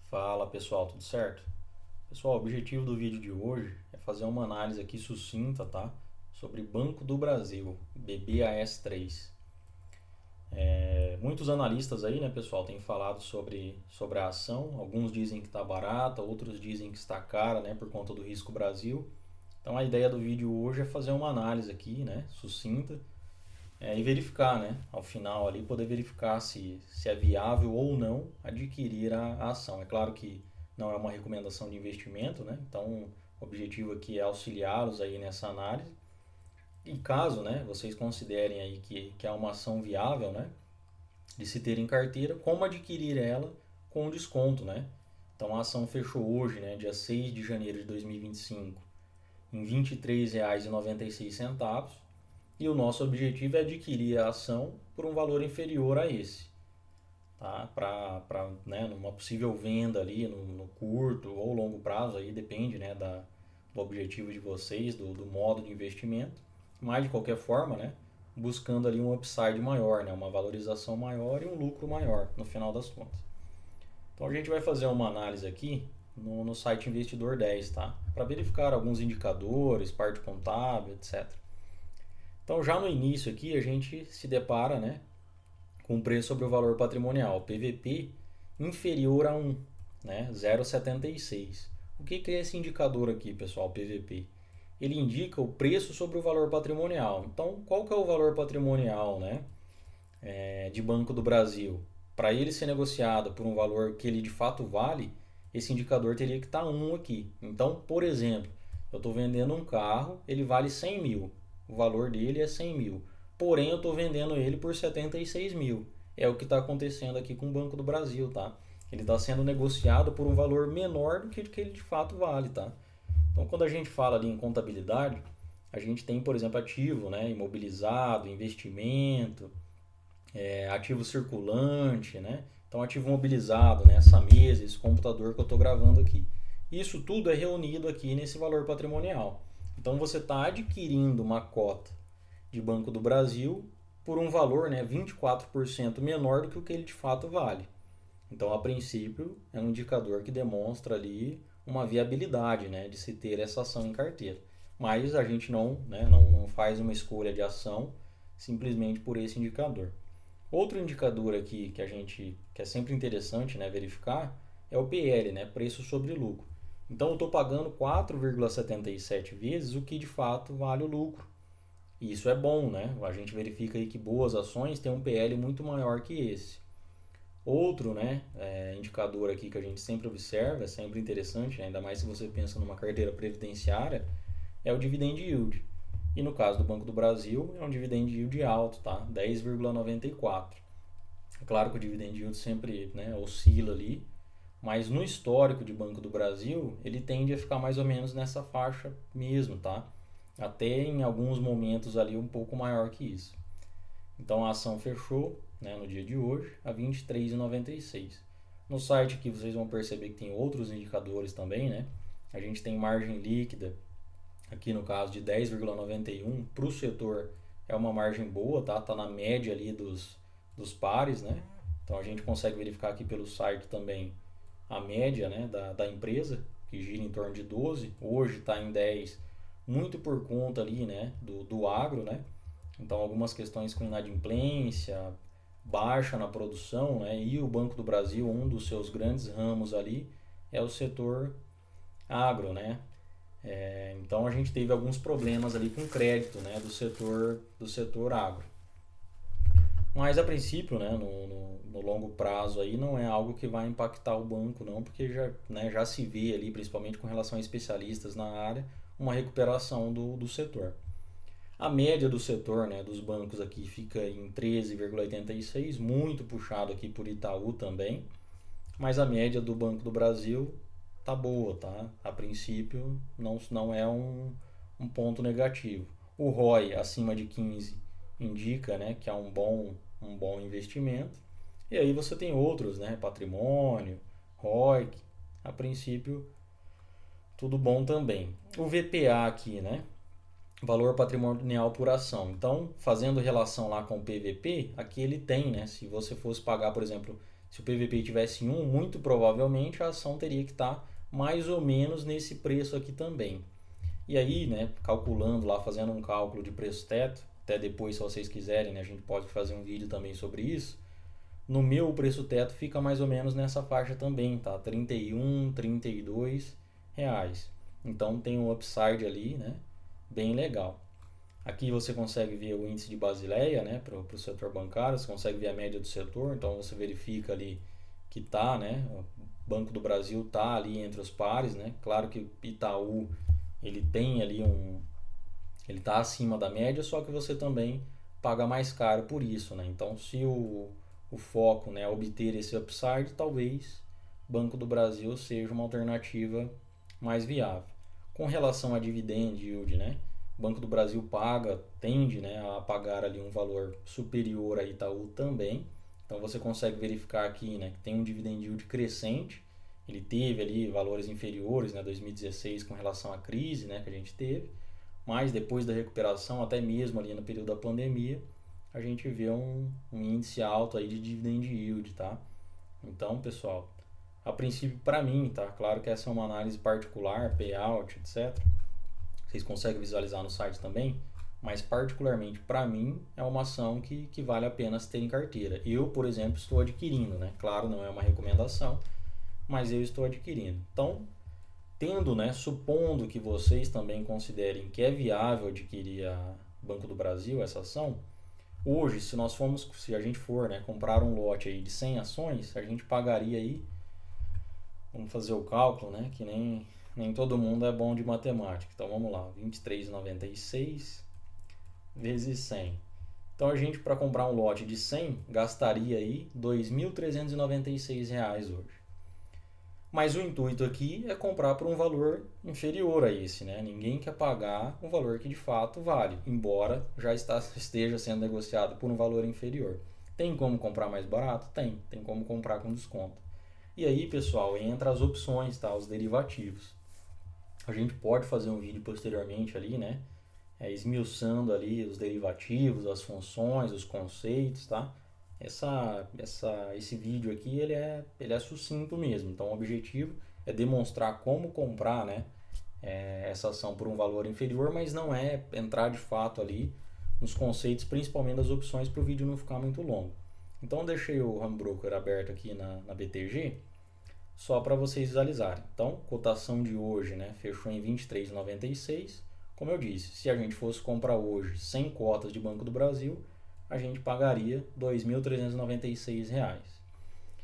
Fala pessoal, tudo certo? Pessoal, o objetivo do vídeo de hoje é fazer uma análise aqui sucinta, tá? Sobre Banco do Brasil, BBAS3. Muitos analistas aí, né, pessoal, têm falado sobre a ação. Alguns dizem que está barata, outros dizem que está cara, né, por conta do risco Brasil. Então a ideia do vídeo hoje é fazer uma análise aqui, né, sucinta, e verificar, né, ao final ali, poder verificar se é viável ou não adquirir a ação. É claro que não é uma recomendação de investimento, né, então o objetivo aqui é auxiliá-los aí nessa análise. E caso, né, vocês considerem aí que é uma ação viável, né, de se ter em carteira, como adquirir ela com desconto, né. Então a ação fechou hoje, né, dia 6 de janeiro de 2025, em R$ 23,96. E o nosso objetivo é adquirir a ação por um valor inferior a esse, tá? Para né, numa possível venda ali no curto ou longo prazo, aí depende, né, do objetivo de vocês, do modo de investimento, mas de qualquer forma, né, buscando ali um upside maior, né, uma valorização maior e um lucro maior no final das contas. Então a gente vai fazer uma análise aqui no site Investidor 10, tá? Para verificar alguns indicadores, parte contábil, etc. Então, já no início aqui, a gente se depara, né, com o preço sobre o valor patrimonial, PVP, inferior a 1, né, 0,76. O que é esse indicador aqui, pessoal, PVP? Ele indica o preço sobre o valor patrimonial. Então, qual que é o valor patrimonial, né, de Banco do Brasil? Para ele ser negociado por um valor que ele de fato vale, esse indicador teria que estar 1 aqui. Então, por exemplo, eu estou vendendo um carro, ele vale 100 mil. O valor dele é 100 mil. Porém, eu estou vendendo ele por 76 mil. É o que está acontecendo aqui com o Banco do Brasil, tá? Ele está sendo negociado por um valor menor do que ele de fato vale, tá? Então, quando a gente fala ali em contabilidade, a gente tem, por exemplo, ativo, né, imobilizado, investimento, ativo circulante, né? Então, ativo mobilizado, né? Essa mesa, esse computador que eu estou gravando aqui. Isso tudo é reunido aqui nesse valor patrimonial. Então, você está adquirindo uma cota de Banco do Brasil por um valor, né, 24% menor do que o que ele de fato vale. Então, a princípio, é um indicador que demonstra ali uma viabilidade, né, de se ter essa ação em carteira. Mas a gente não faz uma escolha de ação simplesmente por esse indicador. Outro indicador aqui que é sempre interessante, né, verificar é o PL, né, preço sobre lucro. Então eu estou pagando 4,77 vezes o que de fato vale o lucro. E isso é bom, né? A gente verifica aí que boas ações têm um PL muito maior que esse. Outro, né, indicador aqui que a gente sempre observa, é sempre interessante, né, ainda mais se você pensa numa carteira previdenciária, é o dividend yield. E no caso do Banco do Brasil, é um dividend yield alto, tá? 10,94. É claro que o dividend yield sempre, né, oscila ali, mas no histórico de Banco do Brasil, ele tende a ficar mais ou menos nessa faixa mesmo, tá? Até em alguns momentos ali um pouco maior que isso. Então a ação fechou, né, no dia de hoje a R$ 23,96. No site aqui vocês vão perceber que tem outros indicadores também, né? A gente tem margem líquida, aqui no caso de 10,91 para o setor, é uma margem boa, tá? Tá na média ali dos pares, né? Então a gente consegue verificar aqui pelo site também a média, né, da empresa, que gira em torno de 12, hoje está em 10, muito por conta ali, né, do agro, né? Então algumas questões com inadimplência, baixa na produção, né? E o Banco do Brasil, um dos seus grandes ramos ali é o setor agro, né? Então a gente teve alguns problemas ali com crédito, né, do setor agro. Mas a princípio, né, no longo prazo aí não é algo que vai impactar o banco não, porque já se vê ali, principalmente com relação a especialistas na área, uma recuperação do setor. A média do setor, né, dos bancos aqui fica em 13,86, muito puxado aqui por Itaú também, mas a média do Banco do Brasil tá boa, tá? A princípio não é um ponto negativo. O ROI acima de 15 indica, né, que é um bom investimento. E aí você tem outros, né, patrimônio, ROIC, a princípio tudo bom também. O VPA aqui, né, valor patrimonial por ação. Então, fazendo relação lá com o PVP, aqui ele tem, né, se você fosse pagar, por exemplo, Se o PVP tivesse em 1, muito provavelmente a ação teria que estar mais ou menos nesse preço aqui também. E aí, né, calculando lá, fazendo um cálculo de preço teto, até depois se vocês quiserem, né, a gente pode fazer um vídeo também sobre isso. No meu, o preço teto fica mais ou menos nessa faixa também, tá? 31, 32 reais. Então tem um upside ali, né? Bem legal. Aqui você consegue ver o índice de Basileia, né? Para o setor bancário, você consegue ver a média do setor, então você verifica ali que tá, né? O Banco do Brasil tá ali entre os pares, né? Claro que Itaú, ele tem ali ele tá acima da média, só que você também paga mais caro por isso, né? Então, se o foco, né, é obter esse upside, talvez Banco do Brasil seja uma alternativa mais viável. Com relação a dividend yield, né, Banco do Brasil tende, né, a pagar ali um valor superior a Itaú também. Então você consegue verificar aqui, né, que tem um dividend yield crescente. Ele teve ali valores inferiores, né, 2016 com relação à crise, né, que a gente teve, mas depois da recuperação, até mesmo ali no período da pandemia, a gente vê um índice alto aí de dividend yield, tá? Então, pessoal, a princípio para mim, tá? Claro que essa é uma análise particular, payout, etc. Vocês conseguem visualizar no site também, mas particularmente para mim é uma ação que vale a pena se ter em carteira. Eu, por exemplo, estou adquirindo, né? Claro, não é uma recomendação, mas eu estou adquirindo. Então, tendo, né, supondo que vocês também considerem que é viável adquirir a Banco do Brasil, essa ação, hoje, se a gente for, né, comprar um lote aí de 100 ações, a gente pagaria aí, vamos fazer o cálculo, né, que nem todo mundo é bom de matemática. Então vamos lá, 23,96 vezes 100. Então a gente, para comprar um lote de 100, gastaria aí R$ 2.396 hoje. Mas o intuito aqui é comprar por um valor inferior a esse, né? Ninguém quer pagar um valor que de fato vale, embora já esteja sendo negociado por um valor inferior. Tem como comprar mais barato? Tem como comprar com desconto. E aí, pessoal, entra as opções, tá? Os derivativos. A gente pode fazer um vídeo posteriormente ali, né? Esmiuçando ali os derivativos, as funções, os conceitos, tá? Esse vídeo aqui ele é sucinto mesmo. Então o objetivo é demonstrar como comprar, né, essa ação por um valor inferior, mas não é entrar de fato ali nos conceitos, principalmente das opções, para o vídeo não ficar muito longo. Então eu deixei o Home Broker aberto aqui na BTG só para vocês visualizarem. Então, cotação de hoje, né, fechou em 23,96. Como eu disse, se a gente fosse comprar hoje 100 cotas de Banco do Brasil, a gente pagaria R$ 2.396.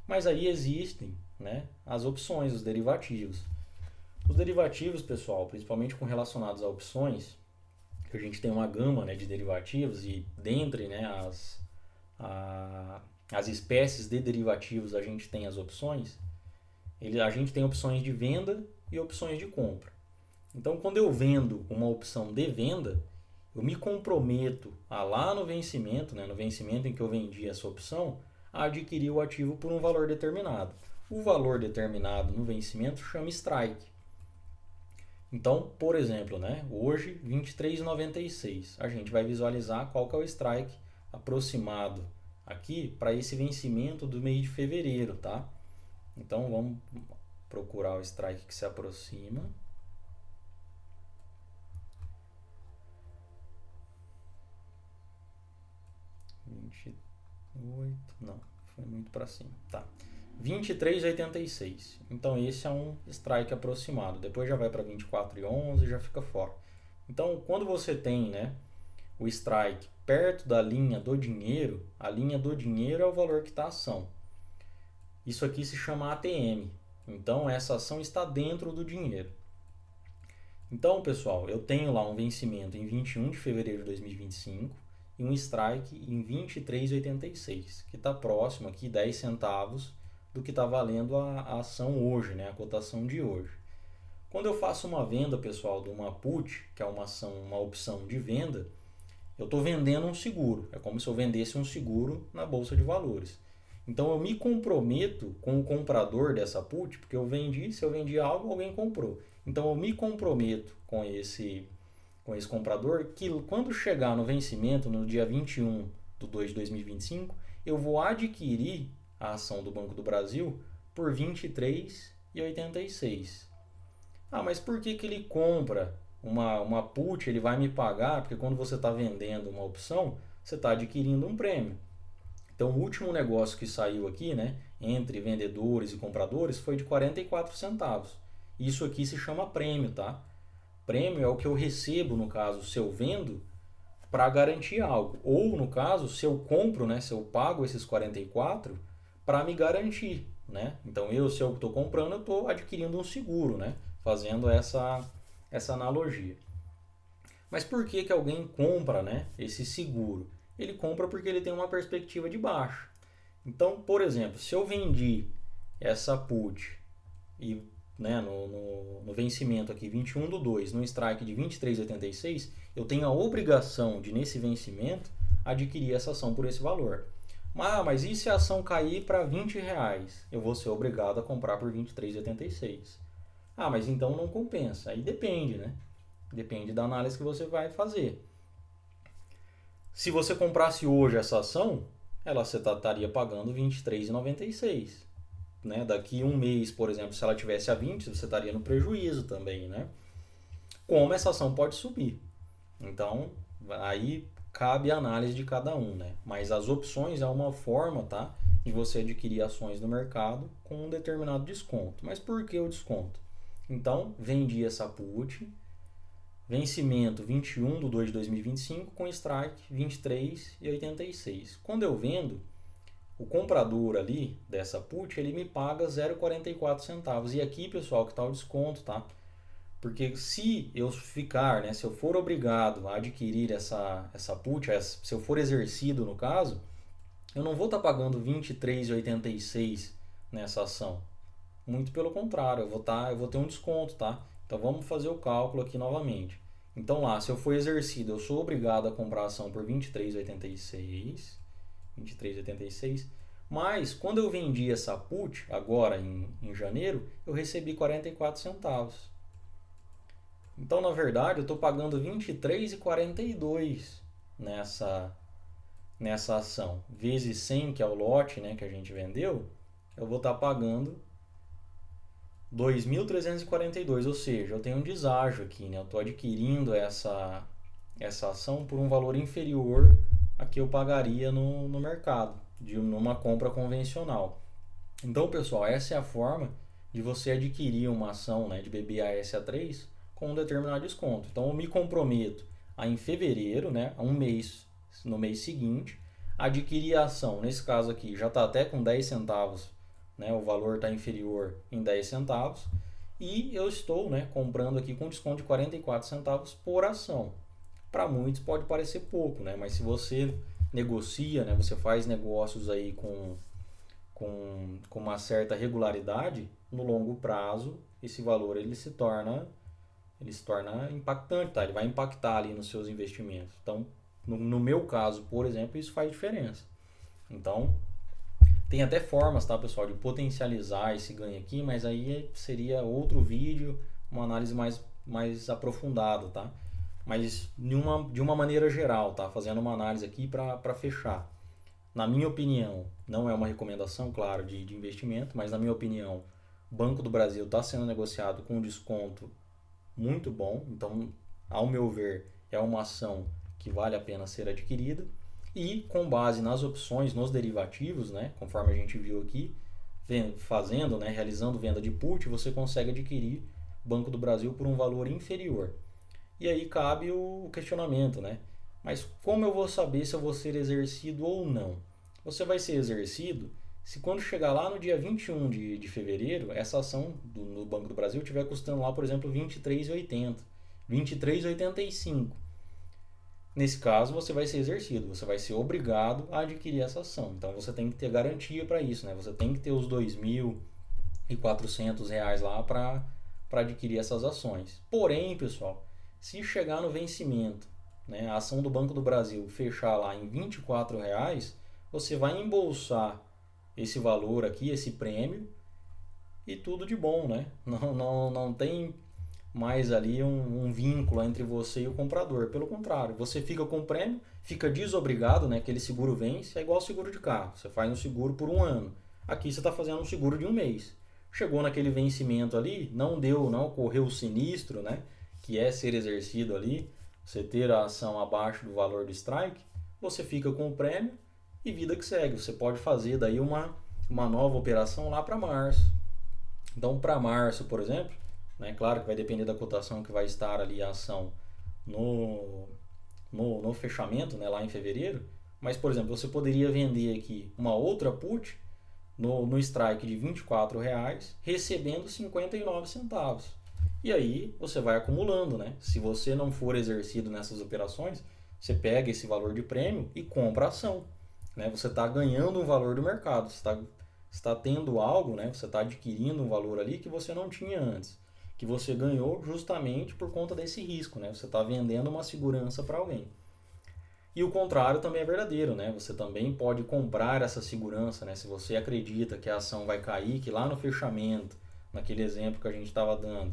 Mas aí existem, né, as opções, os derivativos. Os derivativos, pessoal, principalmente com relacionados a opções, que a gente tem uma gama, né, de derivativos e dentre, né, as espécies de derivativos a gente tem as opções. A gente tem opções de venda e opções de compra. Então, quando eu vendo uma opção de venda, eu me comprometo a lá no vencimento, né, no vencimento em que eu vendi essa opção, a adquirir o ativo por um valor determinado. O valor determinado no vencimento chama strike. Então, por exemplo, né, hoje R$ 23,96. A gente vai visualizar qual que é o strike aproximado aqui para esse vencimento do mês de fevereiro, tá? Então vamos procurar o strike que se aproxima. 28, não, foi muito para cima, tá? 23,86. Então esse é um strike aproximado. Depois já vai para 24,11 e já fica fora. Então quando você tem, né, o strike perto da linha do dinheiro, a linha do dinheiro é o valor que está a ação. Isso aqui se chama ATM. Então essa ação está dentro do dinheiro. Então, pessoal, eu tenho lá um vencimento em 21 de fevereiro de 2025 e um strike em 23,86, que está próximo aqui 10 centavos do que está valendo a ação hoje, né, a cotação de hoje. Quando eu faço uma venda, pessoal, de uma put, que é uma opção de venda, eu estou vendendo um seguro. É como se eu vendesse um seguro na bolsa de valores. Então eu me comprometo com o comprador dessa put, porque se eu vendi algo, alguém comprou. Então eu me comprometo com esse comprador que quando chegar no vencimento, no dia 21 de 2 de 2025, eu vou adquirir a ação do Banco do Brasil por R$ 23,86. Ah, mas por que ele compra uma put? Ele vai me pagar, porque quando você está vendendo uma opção, você está adquirindo um prêmio. Então, o último negócio que saiu aqui, né, entre vendedores e compradores, foi de 44 centavos. Isso aqui se chama prêmio, tá? Prêmio é o que eu recebo, no caso, se eu vendo, para garantir algo. Ou, no caso, se eu compro, né, se eu pago esses 44 para me garantir, né? Então, se eu estou comprando, eu estou adquirindo um seguro, né? Fazendo essa analogia. Mas por que alguém compra, né, esse seguro? Ele compra porque ele tem uma perspectiva de baixo. Então, por exemplo, se eu vendi essa put e, né, no vencimento aqui 21/2, no strike de 23,86, eu tenho a obrigação de, nesse vencimento, adquirir essa ação por esse valor. Mas e se a ação cair para R$ 20? Eu vou ser obrigado a comprar por 23,86. Mas então não compensa. Aí depende, né? Depende da análise que você vai fazer. Se você comprasse hoje essa ação, você estaria pagando R$ 23,96. Né? Daqui um mês, por exemplo, se ela tivesse a 20, você estaria no prejuízo também, né? Como essa ação pode subir. Então, aí cabe a análise de cada um, né? Mas as opções é uma forma, tá, de você adquirir ações no mercado com um determinado desconto. Mas por que o desconto? Então, vendi essa put, vencimento 21/2/2025 com strike 23,86. Quando eu vendo, o comprador ali dessa put, ele me paga 0,44 centavos. E aqui, pessoal, que está o desconto, tá? Porque se eu ficar, né, se eu for obrigado a adquirir essa put, se eu for exercido no caso, eu não vou estar pagando 23,86 nessa ação. Muito pelo contrário, eu vou ter um desconto, tá? Então vamos fazer o cálculo aqui novamente. Então lá, se eu for exercido, eu sou obrigado a comprar a ação por 23,86. Mas quando eu vendi essa put, agora em janeiro, eu recebi 44 centavos. Então, na verdade, eu estou pagando 23,42 nessa ação. Vezes 100, que é o lote, né, que a gente vendeu, eu vou estar pagando 2.342, ou seja, eu tenho um deságio aqui, né? Eu estou adquirindo essa ação por um valor inferior a que eu pagaria no mercado, numa compra convencional. Então, pessoal, essa é a forma de você adquirir uma ação, né, de BBASA3 com um determinado desconto. Então, eu me comprometo em fevereiro, né, no mês seguinte, adquirir a ação. Nesse caso aqui, já está até com 10 centavos, né, o valor está inferior em 10 centavos, e eu estou, né, comprando aqui com desconto de 44 centavos por ação. Para muitos pode parecer pouco, né, mas se você negocia, né, você faz negócios aí com uma certa regularidade, no longo prazo, esse valor ele se torna impactante, tá? Ele vai impactar ali nos seus investimentos. Então, no meu caso, por exemplo, isso faz diferença. Então, tem até formas, tá, pessoal, de potencializar esse ganho aqui, mas aí seria outro vídeo, uma análise mais aprofundada, tá? Mas de uma maneira geral, tá? Fazendo uma análise aqui para fechar. Na minha opinião, não é uma recomendação, claro, de investimento, mas na minha opinião, o Banco do Brasil está sendo negociado com um desconto muito bom. Então, ao meu ver, é uma ação que vale a pena ser adquirida. E com base nas opções, nos derivativos, né, conforme a gente viu aqui, fazendo, né, realizando venda de put, você consegue adquirir Banco do Brasil por um valor inferior. E aí cabe o questionamento, né? Mas como eu vou saber se eu vou ser exercido ou não? Você vai ser exercido se quando chegar lá no dia 21 de fevereiro, essa ação no Banco do Brasil estiver custando lá, por exemplo, R$ 23,80, R$ 23,85. Nesse caso, você vai ser exercido, você vai ser obrigado a adquirir essa ação. Então, você tem que ter garantia para isso, né? Você tem que ter os R$ 2.400 lá para adquirir essas ações. Porém, pessoal, se chegar no vencimento, né, a ação do Banco do Brasil fechar lá em R$ 24,00, você vai embolsar esse valor aqui, esse prêmio, e tudo de bom, né? Não tem mais ali um vínculo entre você e o comprador. Pelo contrário, você fica com o prêmio, fica desobrigado, né? Aquele seguro vence, é igual ao seguro de carro. Você faz um seguro por um ano. Aqui você está fazendo um seguro de um mês. Chegou naquele vencimento ali, não ocorreu o sinistro, né? Que é ser exercido ali, você ter a ação abaixo do valor do strike, você fica com o prêmio e vida que segue. Você pode fazer daí uma nova operação lá para março. Então, para março, por exemplo, né, claro que vai depender da cotação que vai estar ali a ação no, no fechamento, né, lá em fevereiro. Mas, por exemplo, você poderia vender aqui uma outra put no strike de R$ 24, recebendo 59 centavos. E aí você vai acumulando, né? Se você não for exercido nessas operações, você pega esse valor de prêmio e compra a ação, né? Você está ganhando um valor do mercado, você está tendo algo, né? Você está adquirindo um valor ali que você não tinha antes, que você ganhou justamente por conta desse risco, né? Você está vendendo uma segurança para alguém. E o contrário também é verdadeiro, né? Você também pode comprar essa segurança, né? Se você acredita que a ação vai cair, que lá no fechamento, naquele exemplo que a gente estava dando,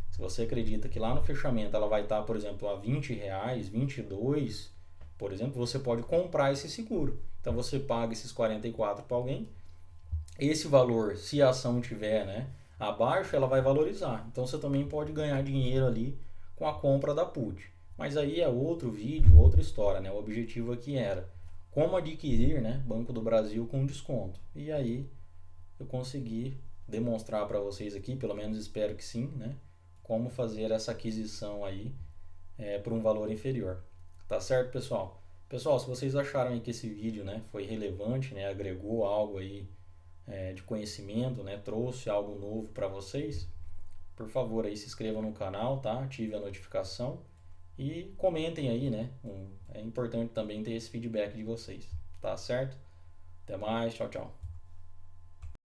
se você acredita que lá no fechamento ela vai estar, por exemplo, a R$ 20, 22, por exemplo, você pode comprar esse seguro. Então você paga esses 44 para alguém. Esse valor, se a ação tiver, né, abaixo, ela vai valorizar. Então você também pode ganhar dinheiro ali com a compra da put. Mas aí é outro vídeo, outra história, né? O objetivo aqui era como adquirir, né, Banco do Brasil com desconto. E aí eu consegui demonstrar para vocês aqui, pelo menos espero que sim, né, como fazer essa aquisição aí por um valor inferior. Tá certo, pessoal? Pessoal, se vocês acharam que esse vídeo, né, foi relevante, né, agregou algo aí de conhecimento, né, trouxe algo novo para vocês, por favor aí se inscrevam no canal, tá? Ative a notificação e comentem aí, né? É importante também ter esse feedback de vocês, tá certo? Até mais, tchau, tchau.